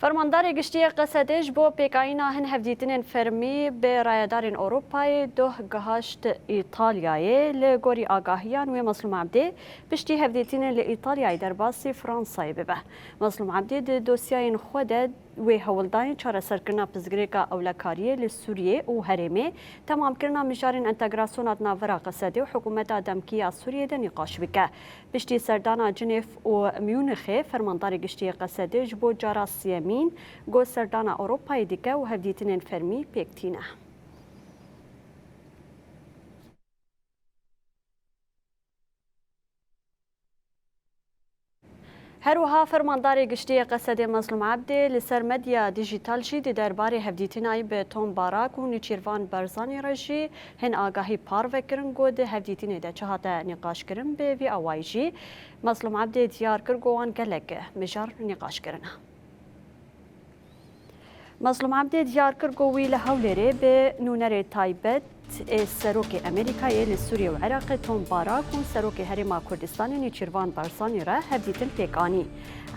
فرماندار گشتی قصدش بو پیکاینا هن هفدیتین فرمی به رایدار اروپای دو گهاشت ایتالیای لگوری آگاهیان و مظلوم عبدی پشتی هفدیتین لإیطالیای در باسی فرانسای ببه. مظلوم عبدی دوسیاین خود و هولدانی چهار سرکرنا پزگریکا اولکاریه لسوریه و هرمه تمام کرنا مجارین انتگراسیونات ناورا قصده و حکومت دمکیه سوریه ده نقاش بکه. پشتی سردانا جنیف و میونخه فرماندار گشتی قصدش بو جاراسیمین گو سردانا اروپای دیگه و هفدیتین فرمی پیکتینه. هروها فرماندار گشتی قصد مظلوم عبدی لسر مدیا دیجیتال جی درباره هفدیتینای به توم باراک و نیچیروان برزانی رجی هن آگاهی پار وکرن گود هفدیتینای ده چهات نقاش کرن به وی آوائی جی مظلوم عبدی دیار کرگوان گلک مجار نقاش کرنه. مظلوم عبدی دیار کرگوی لحولره به نونر تایبت سروک امریکای لسوریه و عراق توم باراک و سروک هرما کردستان نیچیروان برزانی را هفدیتن پیکانی.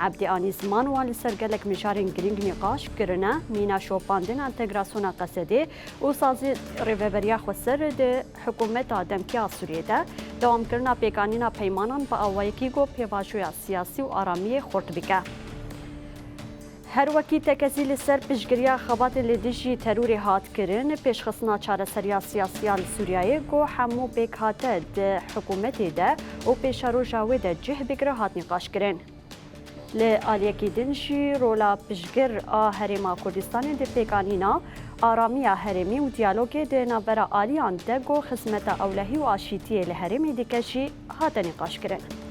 عبدی آنی زمان و لسرگلک مجارین گرینگ نقاش کرنه مینا شوپاندن انتگراسیون قصده و سازی ریوبریا خسر ده حکومت دمکیا سوریه ده دوام کرنا پیکانینا پیمانان با آوایکی گو پیواجوی سیاسی و آرامی خورد بکه. هر وکی تکزیل سر پشگریا خبات لدیجی تروری هات کرن پیشخصنا چاره سریا سیاسیال سوریای گو همو بیکاته ده حکومتی ده و پیشارو جاوی ده جه بگره هات نقاش کرن. لآلیکی دنجی رولا پشگر هرما کردستان ده پیکانینا آرامی هرمی و دیالوگی ده نابرا آلیان ده گو خدمت اولهی و آشیتی لهرمی دکشی هات نقاش کرن.